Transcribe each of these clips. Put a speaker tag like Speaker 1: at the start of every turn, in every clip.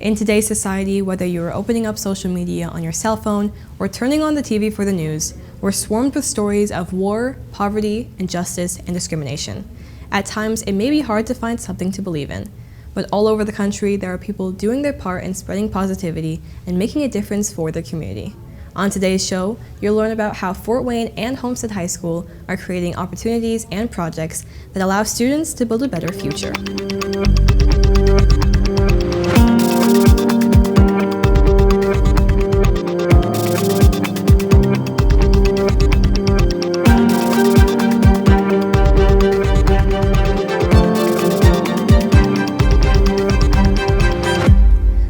Speaker 1: In today's society, whether you are opening up social media on your cell phone or turning on the TV for the news, we're swarmed with stories of war, poverty, injustice, and discrimination. At times, it may be hard to find something to believe in, but all over the country, there are people doing their part in spreading positivity and making a difference for their community. On today's show, you'll learn about how Fort Wayne and Homestead High School are creating opportunities and projects that allow students to build a better future.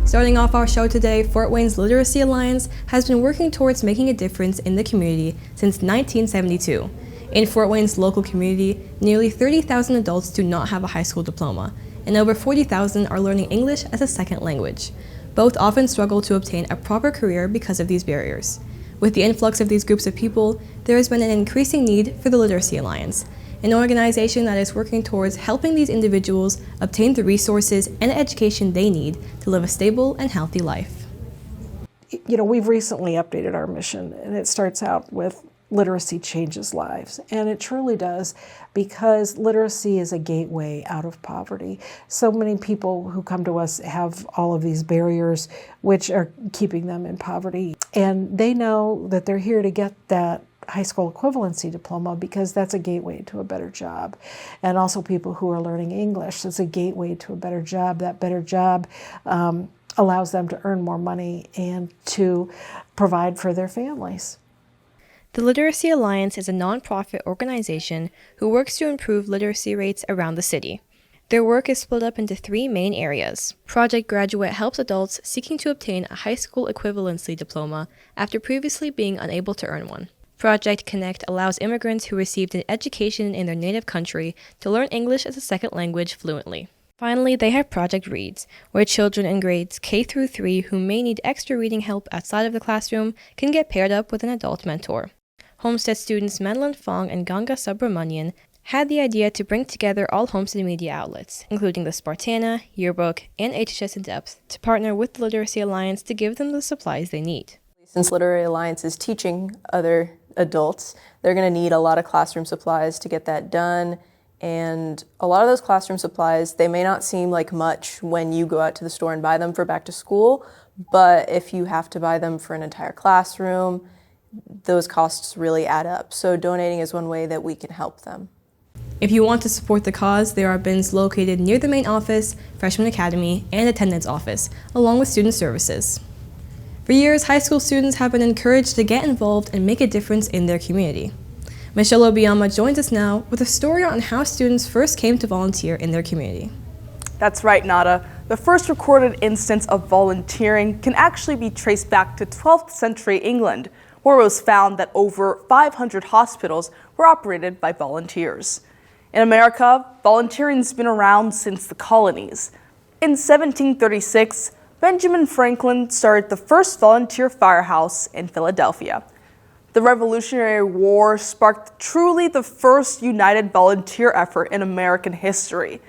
Speaker 1: Starting off our show today, Fort Wayne's Literacy Alliance has been working towards making a difference in the community since 1972. In Fort Wayne's local community, nearly 30,000 adults do not have a high school diploma, and over 40,000 are learning English as a second language. Both often struggle to obtain a proper career because of these barriers. With the influx of these groups of people, there has been an increasing need for the Literacy Alliance, an organization that is working towards helping these individuals obtain the resources and education they need to live a stable and healthy life.
Speaker 2: You know, we've recently updated our mission, and it starts out with literacy changes lives, and it truly does, because literacy is a gateway out of poverty. So many people who come to us have all of these barriers which are keeping them in poverty, and they know that they're here to get that high school equivalency diploma because that's a gateway to a better job. And also people who are learning English, it's a gateway to a better job. That better job allows them to earn more money and to provide for their families.
Speaker 1: The Literacy Alliance is a nonprofit organization who works to improve literacy rates around the city. Their work is split up into three main areas. Project Graduate helps adults seeking to obtain a high school equivalency diploma after previously being unable to earn one. Project Connect allows immigrants who received an education in their native country to learn English as a second language fluently. Finally, they have Project Reads, where children in grades K through 3 who may need extra reading help outside of the classroom can get paired up with an adult mentor. Homestead students Madeline Fong and Ganga Subramanian had the idea to bring together all Homestead media outlets, including the Spartana, Yearbook, and HHS In Depth, to partner with the Literacy Alliance to give them the supplies they need.
Speaker 3: Since Literacy Alliance is teaching other adults, they're going to need a lot of classroom supplies to get that done. And a lot of those classroom supplies, they may not seem like much when you go out to the store and buy them for back to school, but if you have to buy them for an entire classroom, those costs really add up. So donating is one way that we can help them.
Speaker 1: If you want to support the cause, there are bins located near the main office, Freshman Academy, and Attendance Office, along with student services. For years, high school students have been encouraged to get involved and make a difference in their community. Michelle Obiama joins us now with a story on how students first came to volunteer in their community.
Speaker 4: That's right, Nada. The first recorded instance of volunteering can actually be traced back to 12th century England, where it was found that over 500 hospitals were operated by volunteers. In America, volunteering has been around since the colonies. In 1736, Benjamin Franklin started the first volunteer firehouse in Philadelphia. The Revolutionary War sparked truly the first united volunteer effort in American history.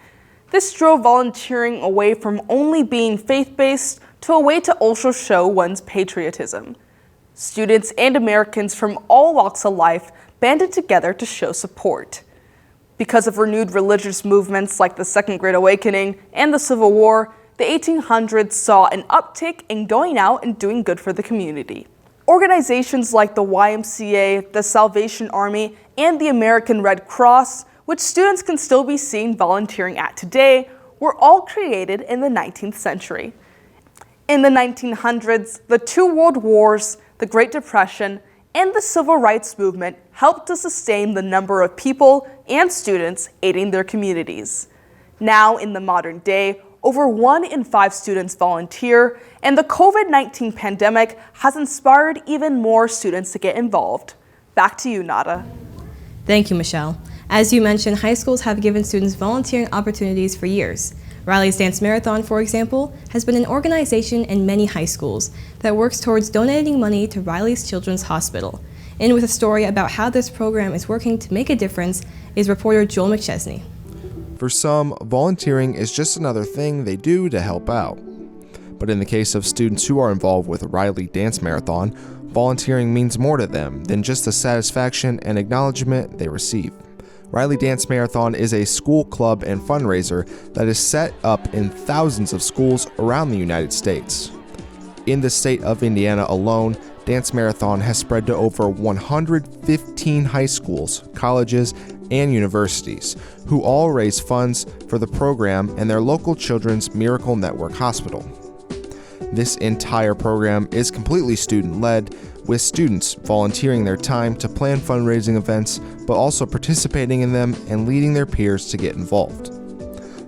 Speaker 4: This drove volunteering away from only being faith-based to a way to also show one's patriotism. Students and Americans from all walks of life banded together to show support. Because of renewed religious movements like the Second Great Awakening and the Civil War, the 1800s saw an uptick in going out and doing good for the community. Organizations like the YMCA, the Salvation Army, and the American Red Cross, which students can still be seen volunteering at today, were all created in the 19th century. In the 1900s, the two world wars, the Great Depression, and the Civil Rights Movement helped to sustain the number of people and students aiding their communities. Now, in the modern day, over 1 in 5 students volunteer, and the COVID-19 pandemic has inspired even more students to get involved. Back to you, Nada.
Speaker 1: Thank you, Michelle. As you mentioned, high schools have given students volunteering opportunities for years. Riley's Dance Marathon, for example, has been an organization in many high schools that works towards donating money to Riley's Children's Hospital. And with a story about how this program is working to make a difference is reporter Joel McChesney.
Speaker 5: For some, volunteering is just another thing they do to help out. But in the case of students who are involved with Riley Dance Marathon, volunteering means more to them than just the satisfaction and acknowledgement they receive. Riley Dance Marathon is a school club and fundraiser that is set up in thousands of schools around the United States. In the state of Indiana alone, Dance Marathon has spread to over 115 high schools, colleges, and universities, who all raise funds for the program and their local Children's Miracle Network hospital. This entire program is completely student-led, with students volunteering their time to plan fundraising events, but also participating in them and leading their peers to get involved.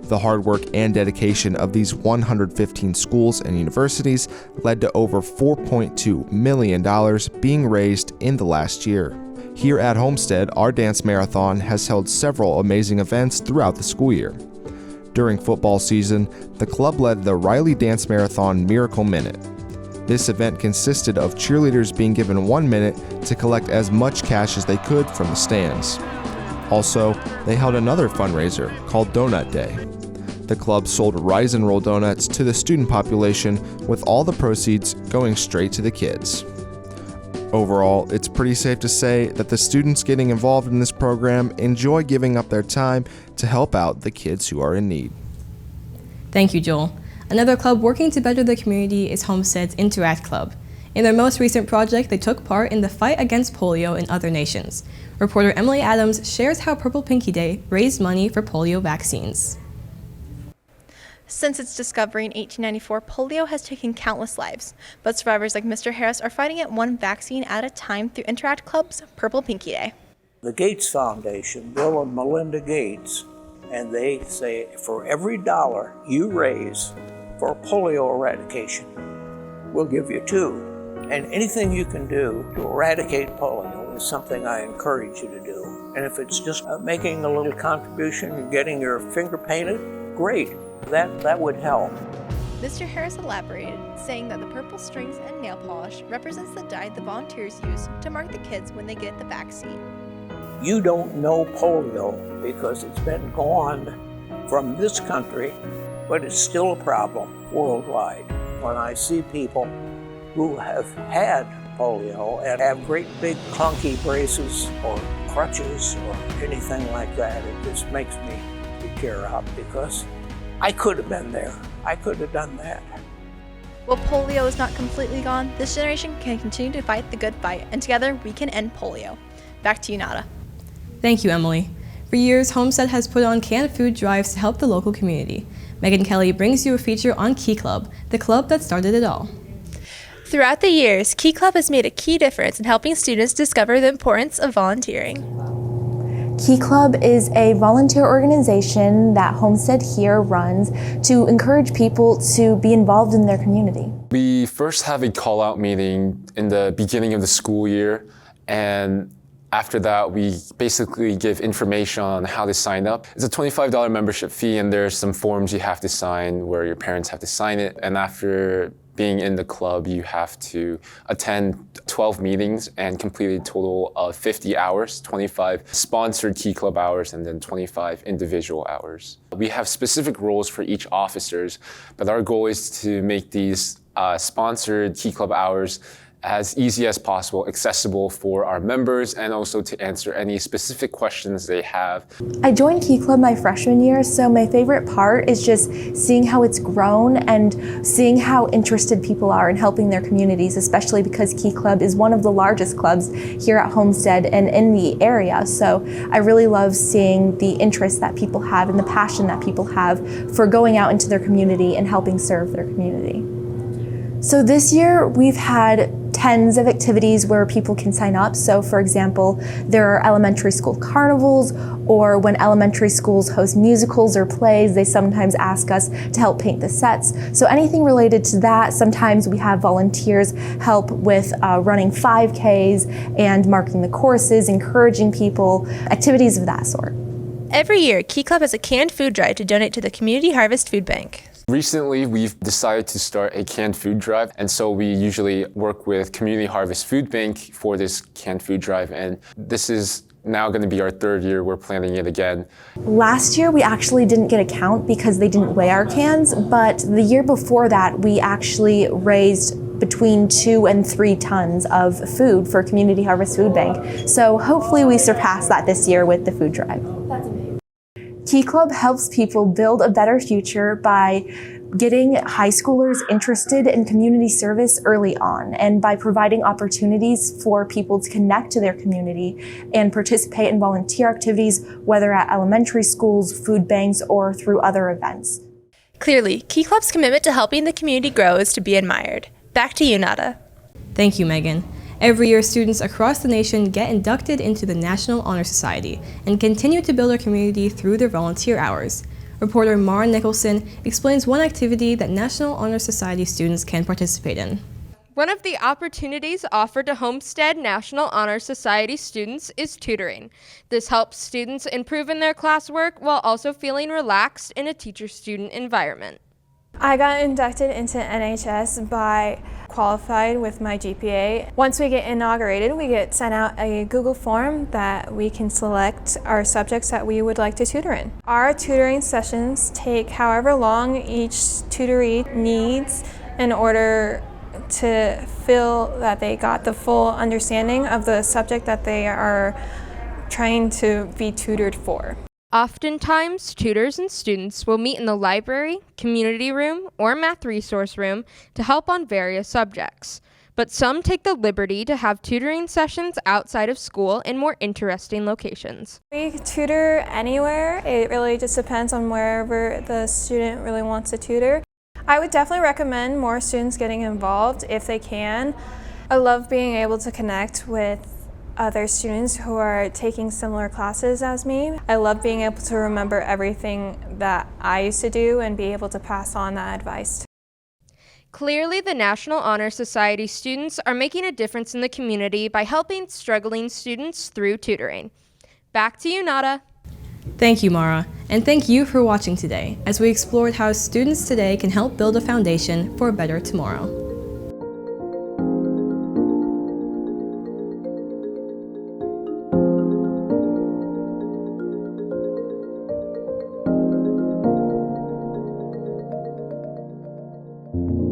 Speaker 5: The hard work and dedication of these 115 schools and universities led to over $4.2 million being raised in the last year. Here at Homestead, our dance marathon has held several amazing events throughout the school year. During football season, the club led the Riley Dance Marathon Miracle Minute. This event consisted of cheerleaders being given 1 minute to collect as much cash as they could from the stands. Also, they held another fundraiser called Donut Day. The club sold Rise and Roll donuts to the student population, with all the proceeds going straight to the kids. Overall, it's pretty safe to say that the students getting involved in this program enjoy giving up their time to help out the kids who are in need.
Speaker 1: Thank you, Joel. Another club working to better the community is Homestead's Interact Club. In their most recent project, they took part in the fight against polio in other nations. Reporter Emily Adams shares how Purple Pinky Day raised money for polio vaccines.
Speaker 6: Since its discovery in 1894, polio has taken countless lives, but survivors like Mr. Harris are fighting it one vaccine at a time through Interact Club's Purple Pinky Day.
Speaker 7: The Gates Foundation, Bill and Melinda Gates, and they say for every dollar you raise for polio eradication, we'll give you $2. And anything you can do to eradicate polio is something I encourage you to do. And if it's just making a little contribution and getting your finger painted, great. That would help.
Speaker 6: Mr. Harris elaborated, saying that the purple strings and nail polish represents the dye the volunteers use to mark the kids when they get the vaccine.
Speaker 7: You don't know polio because it's been gone from this country, but it's still a problem worldwide. When I see people who have had polio and have great big clunky braces or crutches or anything like that, it just makes me tear up because I could have been there. I could have done that.
Speaker 6: While polio is not completely gone, this generation can continue to fight the good fight, and together we can end polio. Back to you, Nada.
Speaker 1: Thank you, Emily. For years, Homestead has put on canned food drives to help the local community. Megan Kelly brings you a feature on Key Club, the club that started it all.
Speaker 6: Throughout the years, Key Club has made a key difference in helping students discover the importance of volunteering.
Speaker 8: Key Club is a volunteer organization that Homestead here runs to encourage people to be involved in their community.
Speaker 9: We first have a call-out meeting in the beginning of the school year, and after that, we basically give information on how to sign up. It's a $25 membership fee, and there's some forms you have to sign where your parents have to sign it. And after being in the club, you have to attend 12 meetings and complete a total of 50 hours, 25 sponsored Key Club hours, and then 25 individual hours. We have specific roles for each officers, but our goal is to make these sponsored Key Club hours as easy as possible, accessible for our members, and also to answer any specific questions they have.
Speaker 8: I joined Key Club my freshman year, so my favorite part is just seeing how it's grown and seeing how interested people are in helping their communities, especially because Key Club is one of the largest clubs here at Homestead and in the area. So I really love seeing the interest that people have and the passion that people have for going out into their community and helping serve their community. So this year we've had tens of activities where people can sign up. So for example, there are elementary school carnivals, or when elementary schools host musicals or plays, they sometimes ask us to help paint the sets. So anything related to that, sometimes we have volunteers help with running 5Ks and marking the courses, encouraging people, activities of that sort.
Speaker 6: Every year, Key Club has a canned food drive to donate to the Community Harvest Food Bank.
Speaker 9: Recently, we've decided to start a canned food drive, and so we usually work with Community Harvest Food Bank for this canned food drive, and this is now going to be our third year we're planning it again.
Speaker 8: Last year we actually didn't get a count because they didn't weigh our cans, but the year before that we actually raised between 2 and 3 tons of food for Community Harvest Food Bank. So hopefully we surpass that this year with the food drive. That's amazing. Key Club helps people build a better future by getting high schoolers interested in community service early on, and by providing opportunities for people to connect to their community and participate in volunteer activities, whether at elementary schools, food banks, or through other events.
Speaker 6: Clearly, Key Club's commitment to helping the community grow is to be admired. Back to you, Nada.
Speaker 1: Thank you, Megan. Every year, students across the nation get inducted into the National Honor Society and continue to build our community through their volunteer hours. Reporter Mara Nicholson explains one activity that National Honor Society students can participate in.
Speaker 10: One of the opportunities offered to Homestead National Honor Society students is tutoring. This helps students improve in their classwork while also feeling relaxed in a teacher-student environment.
Speaker 11: I got inducted into NHS by qualified with my GPA. Once we get inaugurated, we get sent out a Google form that we can select our subjects that we would like to tutor in. Our tutoring sessions take however long each tutoree needs in order to feel that they got the full understanding of the subject that they are trying to be tutored for.
Speaker 10: Oftentimes, tutors and students will meet in the library, community room, or math resource room to help on various subjects. But some take the liberty to have tutoring sessions outside of school in more interesting locations.
Speaker 11: We tutor anywhere. It really just depends on wherever the student really wants to tutor. I would definitely recommend more students getting involved if they can. I love being able to connect with other students who are taking similar classes as me. I love being able to remember everything that I used to do and be able to pass on that advice.
Speaker 10: Clearly, the National Honor Society students are making a difference in the community by helping struggling students through tutoring. Back to you, Nada.
Speaker 1: Thank you, Mara, and thank you for watching today as we explored how students today can help build a foundation for a better tomorrow.
Speaker 12: Thank you.